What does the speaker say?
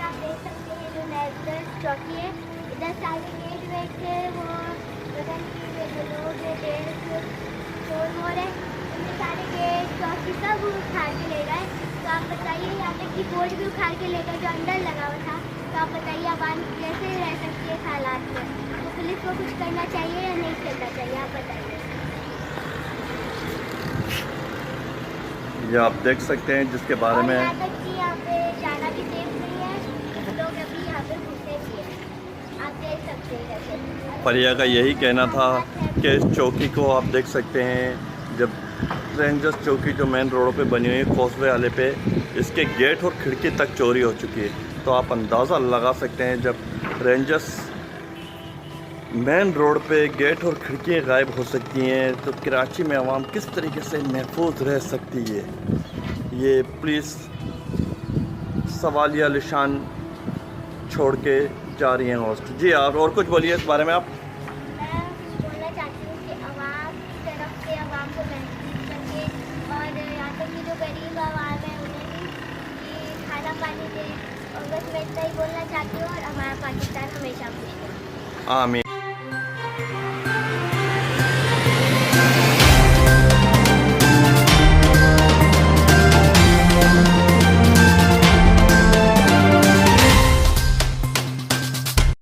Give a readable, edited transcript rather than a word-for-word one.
आप देख सकते हैं जो नेशनल चौकी है, इधर सारे गेट वेट थे वो पता नहीं ये जो लोग हैं देर शोर हो रहे उनके सारे गेट चौकी सब उखाड़ के ले गए। तो आप बताइए यहाँ तक की बोर्ड भी उखाड़ के ले गए जो अंदर लगा हुआ था। तो आप बताइए आवाम कैसे रह सकती है इस हालात में। तो पुलिस को कुछ करना चाहिए या नहीं करना चाहिए, आप बताइए। ये आप देख सकते हैं जिसके बारे में यहाँ तक कि यहाँ पे जाना भी सेफ नहीं है, लोग अभी यहाँ पे घूमते भी हैं, आप देख सकते हैं जैसे। परिया का यही कहना था कि इस चौकी को आप देख सकते हैं, जब रेंजर्स चौकी जो मेन रोडों पे बनी हुई है कॉसवे वाले पे, इसके गेट और खिड़की तक चोरी हो चुकी है। तो आप अंदाज़ा लगा सकते हैं जब रेंजर्स मेन रोड पे गेट और खिड़कियाँ गायब हो सकती हैं तो कराची में आवाम किस तरीके से महफूज रह सकती है। ये पुलिस सवालिया निशान छोड़ के जा रही हैं होस्ट। जी आप और कुछ बोलिए इस बारे में आप। मैं बोलना चाहती हूँ कि आवाम की तरफ से आवाम को महसूस करके और यहाँ तक कि जो गरीब आवाम है उन्हें भी खाना पानी दे, और बस मैं इतना ही बोलना चाहती हूँ। और हमारा पाकिस्तान हमेशा खुश रहे। आमीन।